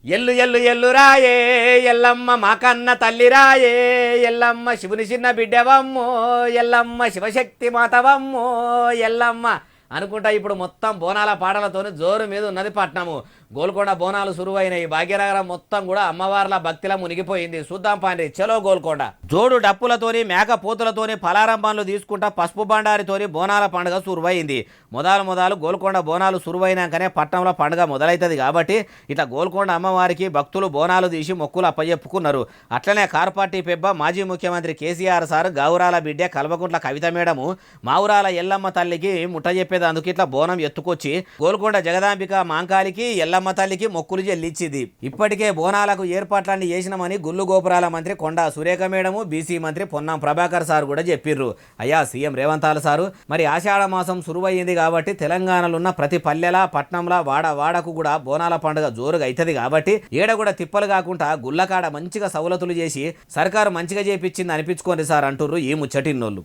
ఎల్లు ఎల్లు ఎల్లు రాయే ఎల్లమ్మ మాకన్న తల్లి రాయే ఎల్లమ్మ శివుని చిన్న బిడ్డవమ్మో ఎల్లమ్మ శివశక్తి మాతవమ్మో ఎల్లమ్మ అనుకుంటా ఇప్పుడు మొత్తం బోనాల పాటలతోని జోరు మీద ఉన్నది పట్నము. గోల్కొండ బోనాలు సురువైనాయి. భాగ్యనగరం మొత్తం కూడా అమ్మవార్ల భక్తిలా మునిగిపోయింది. చూద్దాం పాండి, చలో గోల్కొండ. జోడు డప్పులతోని మేక పోతులతోని పలారం పనులు తీసుకుంటా పసుపు బండారితోని బోనాల పండుగ సురువైంది. మొదలు గోల్కొండ బోనాలు సురువైనాకనే పట్టణంలో పండుగ మొదలవుతుంది. కాబట్టి ఇట్లా గోల్కొండ అమ్మవారికి భక్తులు బోనాలు తీసి మొక్కులు అప్పచెప్పుకున్నారు. అట్లనే కార్పార్టీ పెబ్బ మాజీ ముఖ్యమంత్రి కేసీఆర్ సార్ గౌరాల బిడ్డ కల్వకుంట్ల కవిత మేడము మావురాల ఎల్లమ్మ తల్లికి ముట్ట చెప్పేది. అందుకు ఇట్లా బోనం ఎత్తుకొచ్చి గోల్కొండ జగదాంబిక మాంకాలికి ఎల్లమ్మ తల్లికి మొక్కులు చెల్లించింది. ఇప్పటికే బోనాలకు ఏర్పాట్లన్నీ చేసినామని గుళ్ళు గోపురాల మంత్రి కొండా సురేఖ మేడము, బీసీ మంత్రి పొన్నం ప్రభాకర్ సార్ కూడా చెప్పిర్రు. అయ్యా సీఎం రేవంతాల సారు, మరి ఆషాఢ మాసం సురువయ్యింది కాబట్టి తెలంగాణలో ఉన్న ప్రతి పల్లెలా పట్నంలా వాడకు కూడా బోనాల పండుగ జోరుగా అవుతుంది. కాబట్టి ఏడ కూడా తిప్పలు కాకుండా గుళ్ళకాడ మంచిగా సౌలతులు చేసి సర్కారు మంచిగా చేపించింది అనిపించుకోండి సార్ అంటుర్రు ఈ ముచ్చటిన్నోళ్ళు.